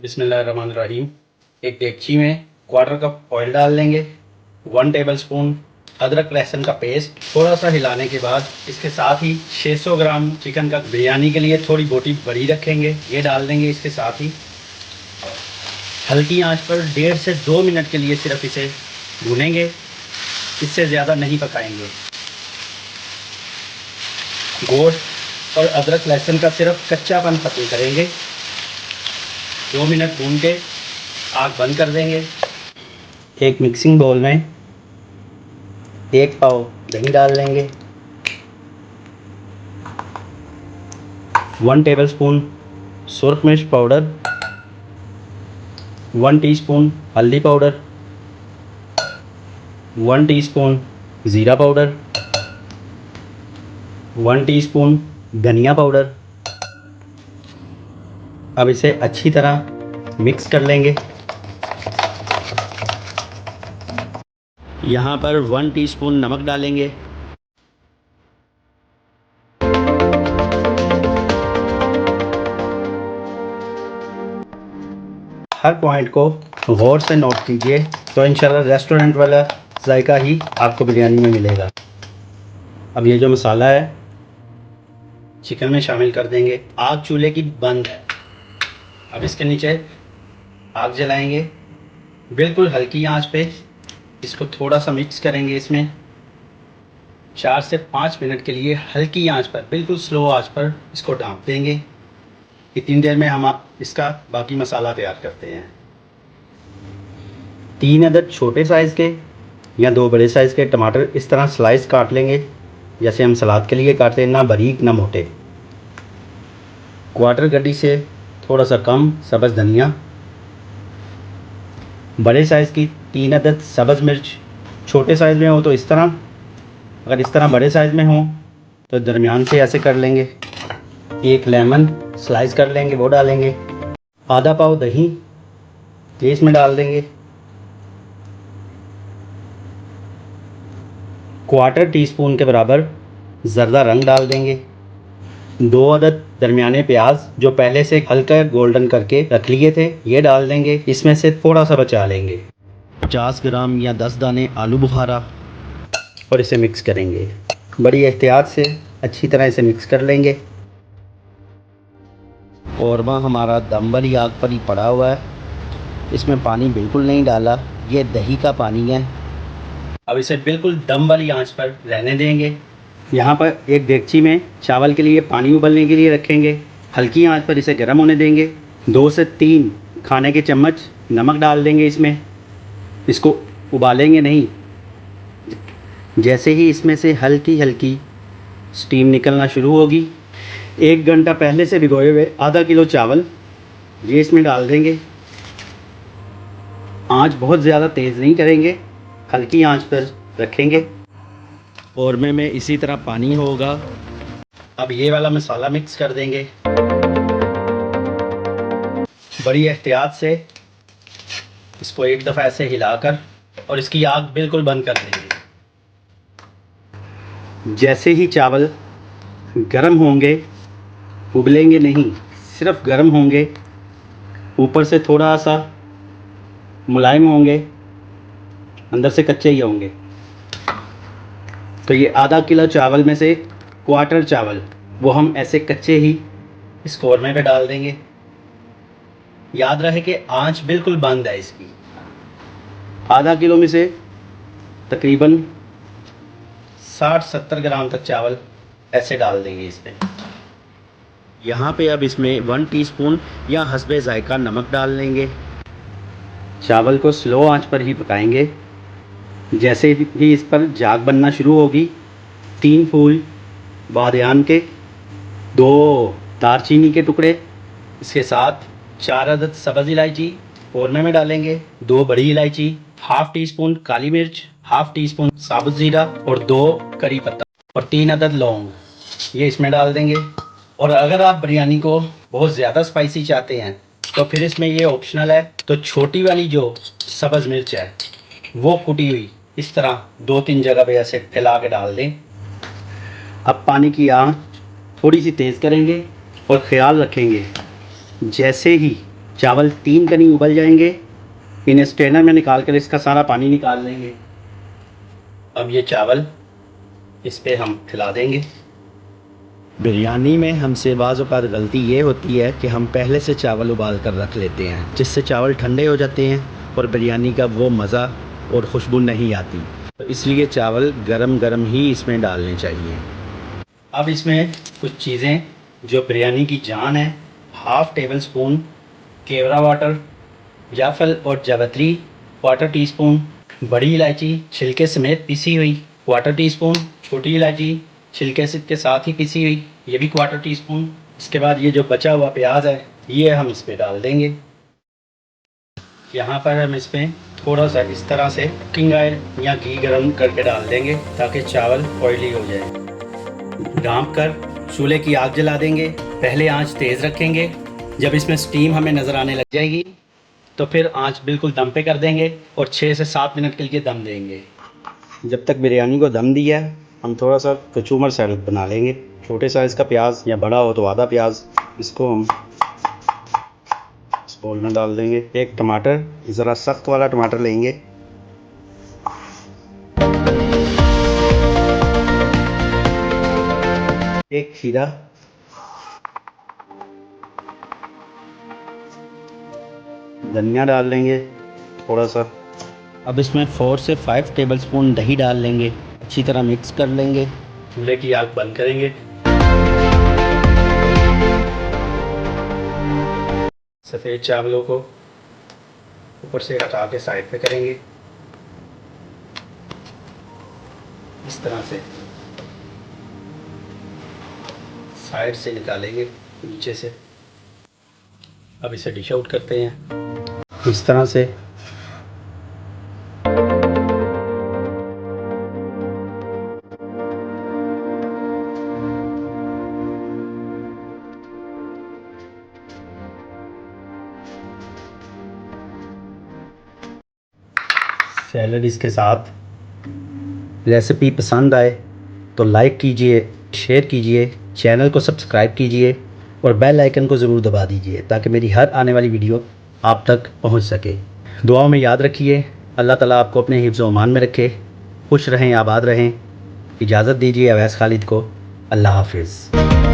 बिस्मिल्लाहिर्रहमानिर्रहीम। एक डेगची में क्वार्टर कप ऑयल डाल लेंगे, 1 टेबलस्पून अदरक लहसुन का पेस्ट, थोड़ा सा हिलाने के बाद इसके साथ ही 600 ग्राम चिकन का बिरयानी के लिए थोड़ी बोटी बड़ी रखेंगे, ये डाल देंगे। इसके साथ ही हल्की आंच पर 1.5 से 2 मिनट के लिए सिर्फ इसे भूनेंगे, इससे ज़्यादा नहीं पकाएंगे। गोश्त और अदरक लहसुन का सिर्फ कच्चापन खत्म करेंगे। 2 मिनट भून के आग बंद कर देंगे। एक मिक्सिंग बाउल में 1 पाव दही डाल लेंगे, 1 टेबलस्पून सुरख मिर्च पाउडर, 1 टीस्पून हल्दी पाउडर, 1 टीस्पून ज़ीरा पाउडर, 1 टीस्पून धनिया पाउडर। अब इसे अच्छी तरह मिक्स कर लेंगे। यहाँ पर 1 टीस्पून नमक डालेंगे। हर पॉइंट को गौर से नोट कीजिए, तो इंशाल्लाह रेस्टोरेंट वाला जायका ही आपको बिरयानी में मिलेगा। अब ये जो मसाला है चिकन में शामिल कर देंगे। आग चूल्हे की बंद है। अब इसके नीचे आग जलाएंगे, बिल्कुल हल्की आंच पे इसको थोड़ा सा मिक्स करेंगे। इसमें 4 से 5 मिनट के लिए हल्की आंच पर, बिल्कुल स्लो आंच पर इसको ढाँप देंगे। इतनी देर में हम इसका बाकी मसाला तैयार करते हैं। 3 अदद छोटे साइज़ के या 2 बड़े साइज़ के टमाटर इस तरह स्लाइस काट लेंगे, जैसे हम सलाद के लिए काटते हैं, ना बारीक ना मोटे। क्वार्टर गड्डी से थोड़ा सा कम सब्ज़ धनिया, बड़े साइज़ की 3 अदद सब्ज़ मिर्च, छोटे साइज़ में हो तो इस तरह, अगर इस तरह बड़े साइज़ में हो तो दरमियान से ऐसे कर लेंगे। 1 लेमन स्लाइस कर लेंगे, वो डालेंगे। आधा पाव दही ये इसमें डाल देंगे। क्वार्टर टीस्पून के बराबर ज़र्दा रंग डाल देंगे। 2 अदद दरमियाने प्याज जो पहले से हल्का गोल्डन करके रख लिए थे, ये डाल देंगे। इसमें से थोड़ा सा बचा लेंगे। 50 ग्राम या 10 दाने आलू बुखारा, और इसे मिक्स करेंगे। बड़ी एहतियात से अच्छी तरह इसे मिक्स कर लेंगे। कौरमा हमारा दम वाली आग पर ही पड़ा हुआ है, इसमें पानी बिल्कुल नहीं डाला, ये दही का पानी है। अब इसे बिल्कुल दम वाली आंच पर रहने देंगे। यहाँ पर एक देगची में चावल के लिए पानी उबलने के लिए रखेंगे। हल्की आंच पर इसे गर्म होने देंगे। 2 से 3 खाने के चम्मच नमक डाल देंगे इसमें। इसको उबालेंगे नहीं। जैसे ही इसमें से हल्की हल्की स्टीम निकलना शुरू होगी, 1 घंटा पहले से भिगोए हुए आधा किलो चावल ये इसमें डाल देंगे। आंच बहुत ज़्यादा तेज़ नहीं करेंगे, हल्की आंच पर रखेंगे। कौरमे में इसी तरह पानी होगा। अब ये वाला मसाला मिक्स कर देंगे। बड़ी एहतियात से इसको एक दफ़ा ऐसे हिलाकर और इसकी आग बिल्कुल बंद कर देंगे। जैसे ही चावल गर्म होंगे, उबलेंगे नहीं, सिर्फ गर्म होंगे, ऊपर से थोड़ा सा मुलायम होंगे, अंदर से कच्चे ही होंगे, तो ये आधा किलो चावल में से क्वार्टर चावल वो हम ऐसे कच्चे ही इस कौरमे पे डाल देंगे। याद रहे कि आंच बिल्कुल बंद है इसकी। आधा किलो में से तकरीबन 60-70 ग्राम तक चावल ऐसे डाल देंगे इसमें। यहाँ पे अब इसमें 1 टीस्पून या हस्बे जायका नमक डाल लेंगे। चावल को स्लो आंच पर ही पकाएंगे। जैसे ही इस पर झाग बनना शुरू होगी, 3 फूल बादियान के, 2 दालचीनी के टुकड़े, इसके साथ 4 अदद सब्ज़ इलायची कौरमे में डालेंगे, 2 बड़ी इलायची, ½ टीस्पून काली मिर्च, ½ टीस्पून साबुत ज़ीरा और 2 करी पत्ता और 3 अदद लौंग ये इसमें डाल देंगे। और अगर आप बिरयानी को बहुत ज़्यादा स्पाइसी चाहते हैं तो फिर इसमें ये ऑप्शनल है, तो छोटी वाली जो सब्ज़ मिर्च है वो कुटी हुई इस तरह 2-3 जगह पे ऐसे फैला के डाल दें। अब पानी की आंच थोड़ी सी तेज़ करेंगे और ख़्याल रखेंगे, जैसे ही चावल 3 कनी उबल जाएंगे, इन्हें स्ट्रेनर में निकाल कर इसका सारा पानी निकाल लेंगे। अब ये चावल इस पे हम खिला देंगे। बिरयानी में हमसे बाज़ औक़ात गलती ये होती है कि हम पहले से चावल उबाल कर रख लेते हैं, जिससे चावल ठंडे हो जाते हैं और बिरयानी का वो मज़ा और खुशबू नहीं आती। तो इसलिए चावल गरम गरम ही इसमें डालने चाहिए। अब इसमें कुछ चीज़ें जो बिरयानी की जान है, हाफ़ टेबल स्पून केवड़ा वाटर, जायफल और जावित्री क्वार्टर टी स्पून, बड़ी इलायची छिलके समेत पिसी हुई क्वार्टर टी स्पून, छोटी इलायची छिलके से के साथ ही पिसी हुई ये भी क्वार्टर टी स्पून। इसके बाद ये जो बचा हुआ प्याज है ये हम इस पे डाल देंगे। यहाँ पर हम इसमें थोड़ा सा इस तरह से कुकिंग ऑयल या घी गरम करके डाल देंगे ताकि चावल ऑयली हो जाए। ढाँप कर चूल्हे की आग जला देंगे। पहले आंच तेज़ रखेंगे। जब इसमें स्टीम हमें नज़र आने लग जाएगी तो फिर आंच बिल्कुल दम पे कर देंगे और 6 से 7 मिनट के लिए दम देंगे। जब तक बिरयानी को दम दिया हम थोड़ा सा कचूमर सैलड बना लेंगे। छोटे साइज़ का प्याज या बड़ा हो तो आधा प्याज, इसको हम इस बोल में डाल देंगे। एक टमाटर, ज़रा सख्त वाला टमाटर लेंगे। एक खीरा, धनिया डाल लेंगे थोड़ा सा। अब इसमें 4 से 5 टेबलस्पून दही डाल लेंगे। अच्छी तरह मिक्स कर लेंगे। चूल्हे की आग बंद करेंगे। सफ़ेद चावलों को ऊपर से हटा के साइड पे करेंगे इस तरह से। साइड से निकालेंगे नीचे से। अब इसे डिश आउट करते हैं इस तरह से। सैलड इसके साथ। रेसिपी पसंद आए तो लाइक कीजिए, शेयर कीजिए, चैनल को सब्सक्राइब कीजिए और बेल आइकन को ज़रूर दबा दीजिए ताकि मेरी हर आने वाली वीडियो आप तक पहुंच सके। दुआओं में याद रखिए। अल्लाह ताला आपको अपने हिफ्ज़ व अमान में रखे। खुश रहें, आबाद रहें। इजाज़त दीजिए अवैस खालिद को। अल्लाह हाफिज़।